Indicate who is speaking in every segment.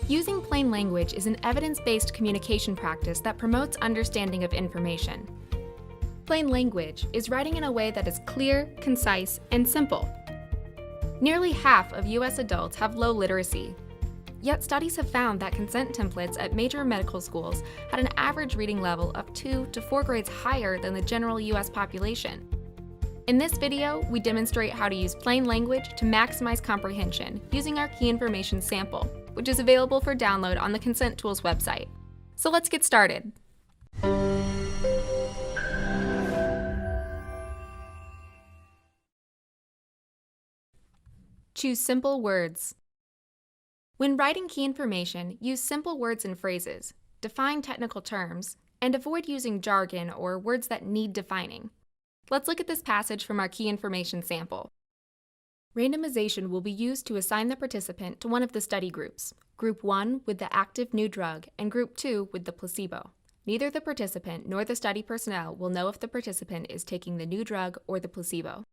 Speaker 1: Using plain language is an evidence-based communication practice that promotes understanding of information. Plain language is writing in a way that is clear, concise, and simple. Nearly half of U.S. adults have low literacy. Yet studies have found that consent templates at major medical schools had an average reading level of 2 to 4 grades higher than the general U.S. population. In this video, we demonstrate how to use plain language to maximize comprehension using our key information sample, which is available for download on the ConsentTools website. So let's get started. Choose simple words. When writing key information, use simple words and phrases, define technical terms, and avoid using jargon or words that need defining. Let's look at this passage from our key information sample. Randomization will be used to assign the participant to one of the study groups, Group 1 with the active new drug and Group 2 with the placebo. Neither the participant nor the study personnel will know if the participant is taking the new drug or the placebo.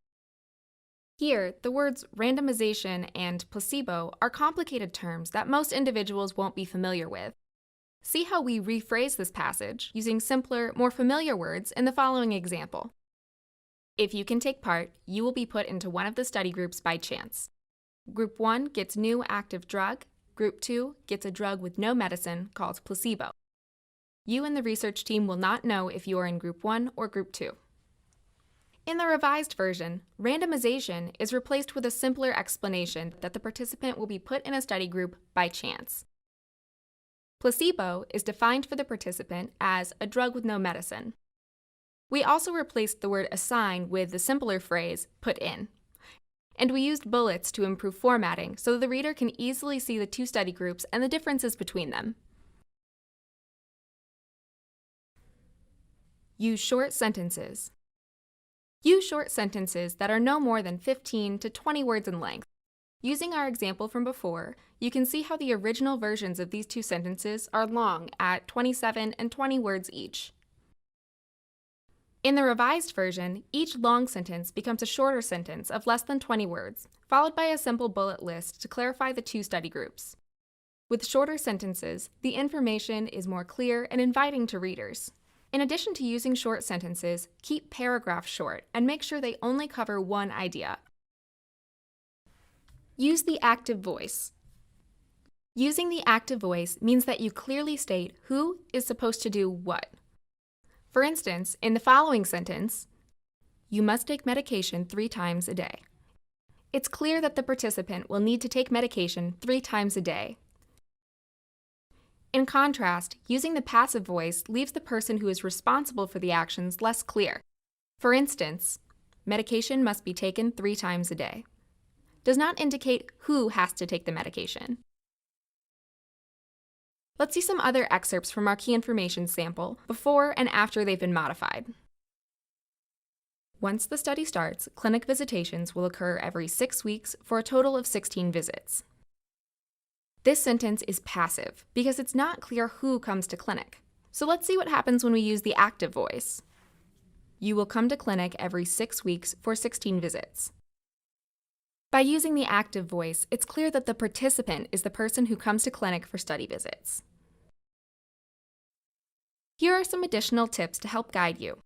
Speaker 1: Here, the words randomization and placebo are complicated terms that most individuals won't be familiar with. See how we rephrase this passage using simpler, more familiar words in the following example. If you can take part, you will be put into one of the study groups by chance. Group 1 gets new active drug, Group 2 gets a drug with no medicine called placebo. You and the research team will not know if you are in Group 1 or Group 2. In the revised version, randomization is replaced with a simpler explanation that the participant will be put in a study group by chance. Placebo is defined for the participant as a drug with no medicine. We also replaced the word assign with the simpler phrase put in. And we used bullets to improve formatting so the reader can easily see the two study groups and the differences between them. Use short sentences. Use short sentences that are no more than 15 to 20 words in length. Using our example from before, you can see how the original versions of these two sentences are long at 27 and 20 words each. In the revised version, each long sentence becomes a shorter sentence of less than 20 words, followed by a simple bullet list to clarify the two study groups. With shorter sentences, the information is more clear and inviting to readers. In addition to using short sentences, keep paragraphs short and make sure they only cover one idea. Use the active voice. Using the active voice means that you clearly state who is supposed to do what. For instance, in the following sentence, you must take medication 3 times a day. It's clear that the participant will need to take medication 3 times a day. In contrast, using the passive voice leaves the person who is responsible for the actions less clear. For instance, medication must be taken 3 times a day. Does not indicate who has to take the medication. Let's see some other excerpts from our key information sample before and after they've been modified. Once the study starts, clinic visitations will occur every 6 weeks for a total of 16 visits. This sentence is passive because it's not clear who comes to clinic. So let's see what happens when we use the active voice. You will come to clinic every 6 weeks for 16 visits. By using the active voice, it's clear that the participant is the person who comes to clinic for study visits. Here are some additional tips to help guide you.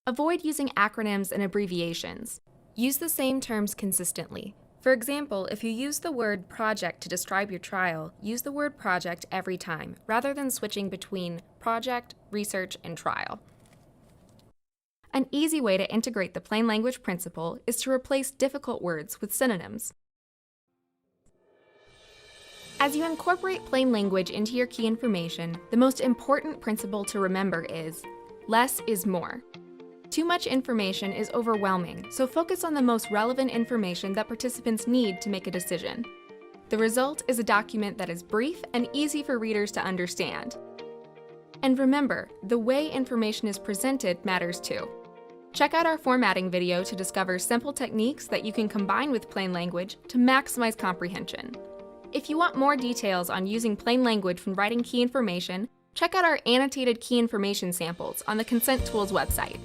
Speaker 1: Avoid using acronyms and abbreviations. Use the same terms consistently. For example, if you use the word project to describe your trial, use the word project every time, rather than switching between project, research, and trial. An easy way to integrate the plain language principle is to replace difficult words with synonyms. As you incorporate plain language into your key information, the most important principle to remember is less is more. Too much information is overwhelming, so focus on the most relevant information that participants need to make a decision. The result is a document that is brief and easy for readers to understand. And remember, the way information is presented matters too. Check out our formatting video to discover simple techniques that you can combine with plain language to maximize comprehension. If you want more details on using plain language when writing key information, check out our annotated key information samples on the ConsentTools website.